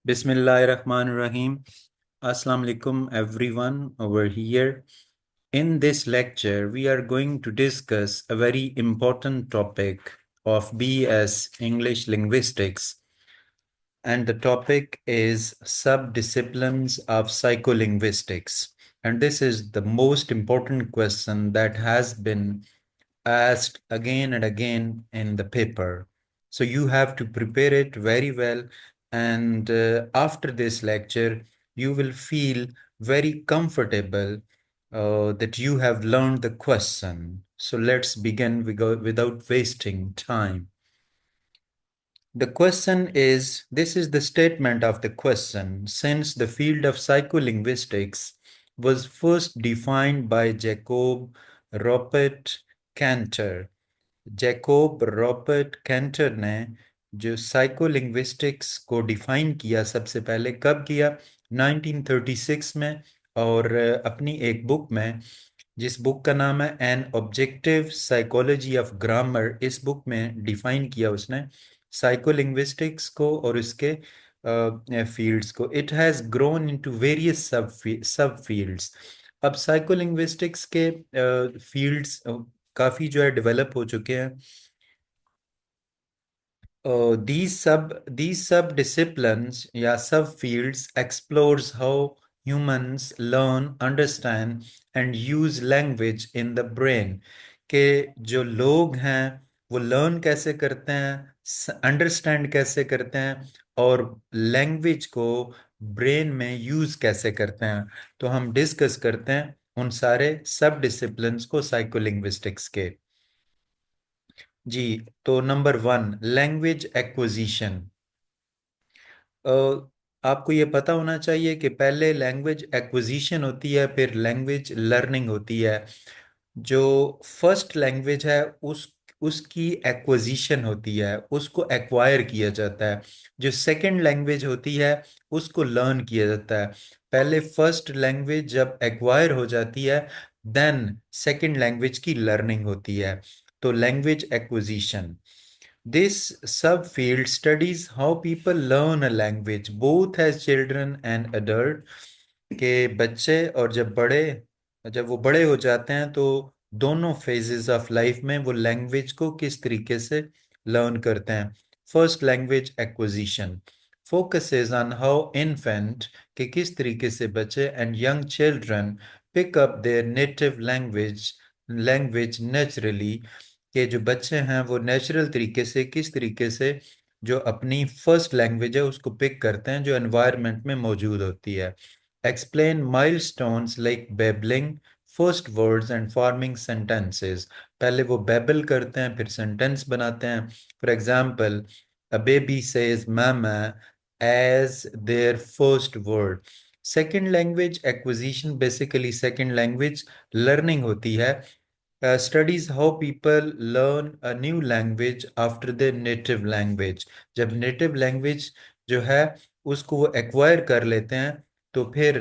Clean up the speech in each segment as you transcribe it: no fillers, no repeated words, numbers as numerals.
Bismillahirrahmanirrahim. Assalamu alaikum everyone over here. In this lecture, we are going to discuss a very important topic of BS English Linguistics, and the topic is subdisciplines of psycholinguistics. And this is the most important question that has been asked again and again in the paper. So you have to prepare it very well. And after this lecture, you will feel very comfortable that you have learned the question. So let's begin without wasting time. The question is, this is the statement of the question. Since the field of psycholinguistics was first defined by Jacob Rupert Cantor, Jacob Robert Cantor ने जो psycholinguistics को define किया सबसे पहले कब किया 1936 में और अपनी एक बुक में जिस बुक का नाम है an objective psychology of grammar इस बुक में डिफाइन किया उसने साइकोलिंग्विस्टिक्स को और उसके फील्ड्स को it has grown into various सब फील्ड्स अब साइकोलिंग्विस्टिक्स के फील्ड्स काफी जो है डेवलप हो चुके हैं these sub disciplines या sub fields explores how humans learn understand and use language in the brain के जो लोग हैं वो लर्न कैसे करते हैं अंडरस्टैंड कैसे करते हैं और लैंग्वेज को ब्रेन में यूज कैसे करते हैं तो हम डिस्कस करते हैं उन सारे सब डिसिप्लिन्स को साइकोलिंग्विस्टिक्स के जी तो नंबर 1 लैंग्वेज एक्विजिशन आपको ये पता होना चाहिए कि पहले लैंग्वेज एक्विजिशन होती है फिर लैंग्वेज लर्निंग होती है जो फर्स्ट लैंग्वेज है उसकी एक्विजिशन होती है उसको एक्वायर किया जाता है जो सेकंड लैंग्वेज होती है उसको लर्न किया जाता है पहले फर्स्ट लैंग्वेज जब एक्वायर हो जाती है देन सेकंड लैंग्वेज की लर्निंग होती है तो language acquisition This subfield studies how people learn a language, both as children and adult. के बच्चे और जब वो बड़े हो जाते हैं तो दोनों फेजेस ऑफ लाइफ में वो लैंग्वेज को किस तरीके से लर्न करते हैं first language acquisition focuses on how infant के किस तरीके से बच्चे and young children pick up their native language naturally कि जो बच्चे हैं वो नेचुरल तरीके से किस तरीके से जो अपनी फर्स्ट लैंग्वेज है उसको पिक करते हैं जो एनवायरनमेंट में मौजूद होती है explain milestones like babbling first words and forming sentences पहले वो बेबल करते हैं फिर सेंटेंस बनाते हैं for example a baby says मामा as their first word second language acquisition basically second language learning होती है studies how people learn a new language after their native language जब native language जो है उसको वो एक्वायर कर लेते हैं तो फिर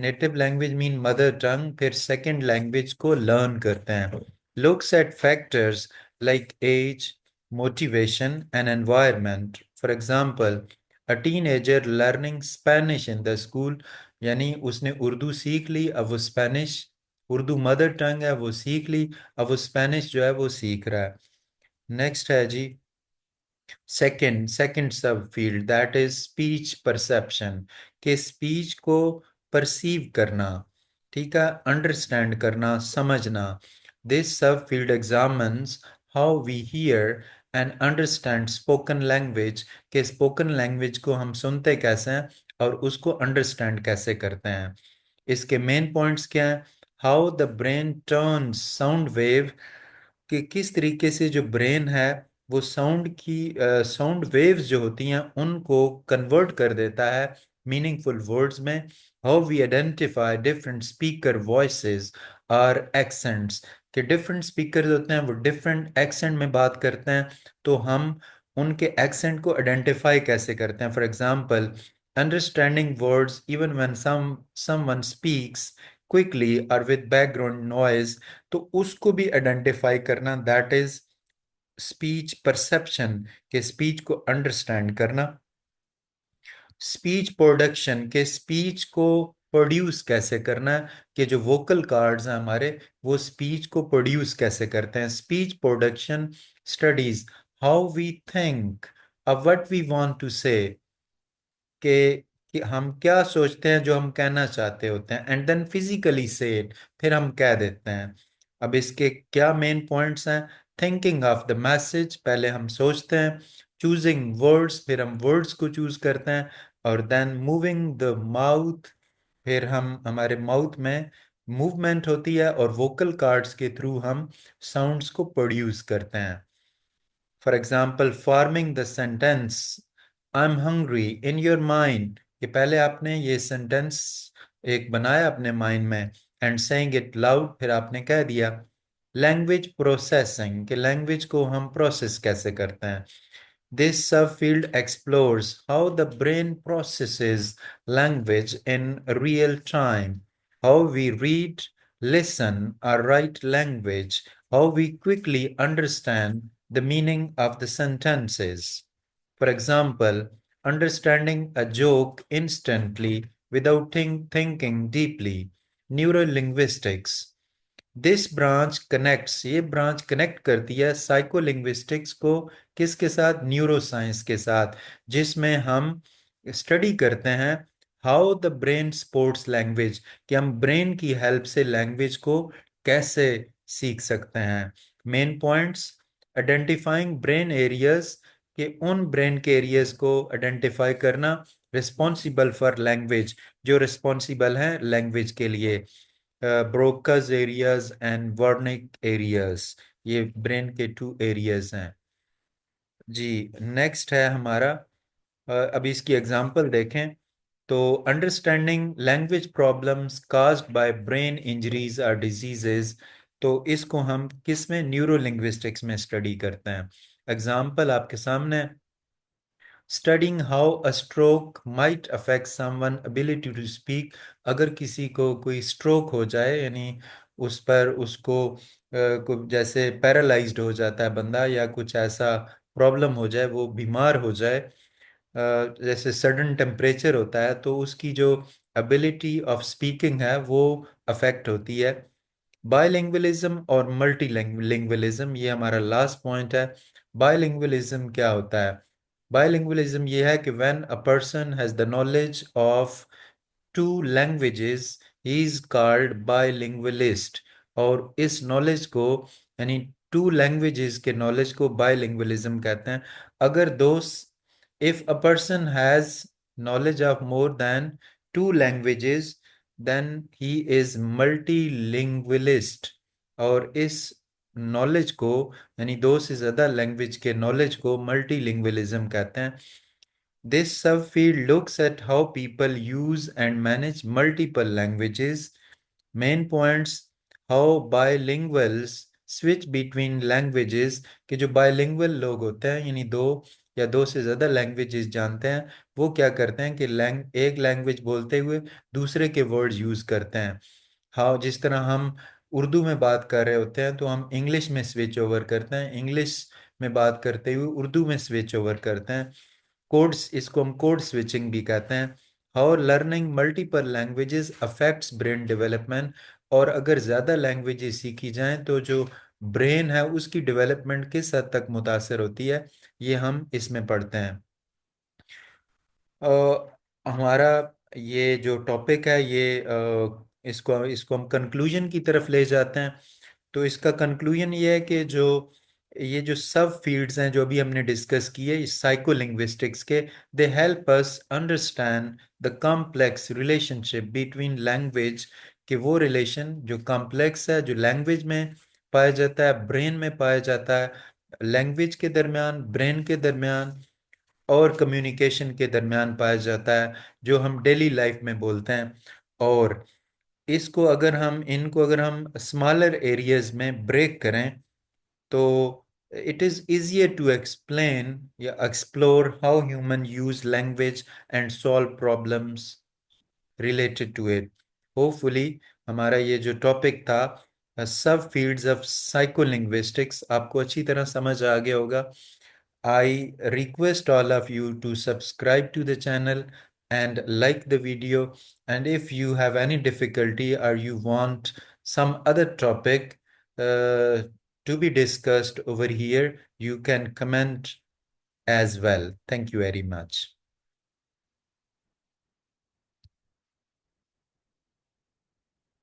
native language mean mother tongue फिर सेकंड लैंग्वेज को लर्न करते हैं looks at factors like age motivation and environment for example a teenager learning Spanish in the school यानी उसने उर्दू सीख ली अब वो स्पेनिश उर्दू मदर टंग है वो सीख ली अब वो स्पेनिश जो है वो सीख रहा है नेक्स्ट है जी second subfield that is speech perception के स्पीच को परसीव करना ठीक है अंडरस्टैंड करना समझना this subfield examines how we hear and understand spoken language के स्पोकन लैंग्वेज को हम सुनते कैसे हैं और उसको अंडरस्टैंड कैसे करते हैं इसके मेन पॉइंट्स क्या हैं how the brain turns sound wave कि किस तरीके से जो ब्रेन है वो साउंड वेव्स जो होती हैं उनको कन्वर्ट कर देता है मीनिंगफुल वर्ड्स में how we identify different speaker voices और एक्सेंट्स कि डिफरेंट स्पीकर होते हैं वो डिफरेंट एक्सेंट में बात करते हैं तो हम उनके एक्सेंट को आइडेंटिफाई कैसे करते हैं for example understanding words even when someone speaks quickly और विद बैकग्राउंड नॉइज तो उसको भी आइडेंटिफाई करना दैट इज स्पीच परसेप्शन के स्पीच को अंडरस्टैंड करना स्पीच प्रोडक्शन के स्पीच को प्रोड्यूस कैसे करना है, कि जो वोकल कार्ड्स हैं हमारे वो स्पीच को प्रोड्यूस कैसे करते हैं। Speech production studies how we think of what we want to say, कि हम क्या सोचते हैं जो हम कहना चाहते होते हैं, एंड देन फिजिकली से इट, फिर हम कह देते हैं। अब इसके क्या मेन पॉइंट्स हैं? थिंकिंग ऑफ द मैसेज, पहले हम सोचते हैं। चूजिंग वर्ड्स, फिर हम वर्ड्स को चूज करते हैं। और देन मूविंग द माउथ, फिर हम हमारे माउथ में मूवमेंट होती है और वोकल कार्ड्स के थ्रू हम साउंड्स को प्रोड्यूस करते हैं। For example, forming the sentence I am hungry in your mind, ये पहले आपने ये सेंटेंस एक बनाया अपने माइंड में, एंड सेइंग इट लाउड, फिर आपने कह दिया। लैंग्वेज प्रोसेसिंग, कि लैंग्वेज को हम प्रोसेस कैसे करते हैं। This subfield explores how the brain processes language in real time, how we read, listen, or write language, how we quickly understand the meaning of the sentences. For example, understanding a joke instantly without thinking deeply. Neurolinguistics. This branch connects, ये branch connect करती है psycholinguistics को किसके साथ? Neuro science के साथ, जिसमें हम स्टडी करते हैं how the brain sports language, कि हम ब्रेन की हेल्प से लैंग्वेज को कैसे सीख सकते हैं। Main points, identifying brain areas, कि उन ब्रेन के एरियाज को आइडेंटिफाई करना रिस्पॉन्सिबल फॉर लैंग्वेज, जो रिस्पॉन्सिबल हैं लैंग्वेज के लिए। Broca's areas and Wernicke areas, ये ब्रेन के टू एरियाज हैं। जी, नेक्स्ट है हमारा, अभी इसकी एग्जांपल देखें तो, understanding language problems caused by brain injuries और डिजीजेस, तो इसको हम किस में? न्यूरो लिंग्विस्टिक्स में स्टडी करते हैं। एग्जांपल आपके सामने, studying how a stroke might affect someone ability to speak, अगर किसी को कोई स्ट्रोक हो जाए, यानी उस पर उसको जैसे पैरालाइज्ड हो जाता है बंदा, या कुछ ऐसा प्रॉब्लम हो जाए, वो बीमार हो जाए, जैसे सडन टेम्परेचर होता है, तो उसकी जो एबिलिटी ऑफ स्पीकिंग है वो अफेक्ट होती है। बायलिंगुअलिज्म और मल्टीलिंगुअलिज्म, ये हमारा लास्ट पॉइंट है। बायलिंगुअलिज्म क्या होता है? बायलिंगुअलिज्म ये है कि when a person has the knowledge of two languages he is called bilingualist. और इस नॉलेज को, यानी टू लैंग्वेजेस के नॉलेज को बायलिंगुअलिज्म कहते हैं। अगर दोस्त, if a person has knowledge of more than two languages, then he is multilingualist। और इस नॉलेज को, यानी दो से ज्यादा लैंग्वेज के नॉलेज को मल्टीलिंगुअलिज्म कहते हैं। This subfield looks at how people use and manage multiple languages. Main points, how bilinguals switch between languages, कि जो बायलिंगुअल लोग होते हैं, यानी दो या दो से ज़्यादा लैंग्वेजेस जानते हैं, वो क्या करते हैं कि एक लैंग्वेज बोलते हुए दूसरे के वर्ड्स यूज़ करते हैं। हाउ, जिस तरह हम उर्दू में बात कर रहे होते हैं तो हम इंग्लिश में स्विच ओवर करते हैं, इंग्लिश में बात करते हुए उर्दू में स्विच ओवर करते हैं। कोड्स, इसको हम कोड स्विचिंग भी कहते हैं। How learning multiple languages affects brain development, और अगर ज़्यादा लैंग्वेजेस सीखी जाएं तो जो ब्रेन है उसकी डेवलपमेंट किस हद तक मुतासर होती है, ये हम इसमें पढ़ते हैं। हमारा ये जो टॉपिक है, ये इसको इसको हम कंक्लूजन की तरफ ले जाते हैं। तो इसका कंक्लूजन ये है कि जो ये जो सब फील्ड्स हैं जो अभी हमने डिस्कस किए इस साइकोलिंग्विस्टिक्स के, they help us understand the complex relationship between language, कि वो रिलेशन जो कॉम्प्लेक्स है, जो लैंग्वेज में पाया जाता है, ब्रेन में पाया जाता है, लैंग्वेज के दरमियान, ब्रेन के दरमियान और कम्युनिकेशन के दरमियान पाया जाता है, जो हम डेली लाइफ में बोलते हैं। और इसको अगर हम इनको अगर हम स्मॉलर एरियाज में ब्रेक करें तो it is easier to explain या explore how human use language and solve problems related to it. Hopefully हमारा ये जो टॉपिक था, सब फील्ड्स ऑफ साइकोलिंग्विस्टिक्स, आपको अच्छी तरह समझ आ गया होगा। I request all of you to subscribe to the channel, and like the video. And if you have any difficulty or you want some other topic to be discussed over here, you can comment as well. Thank you very much.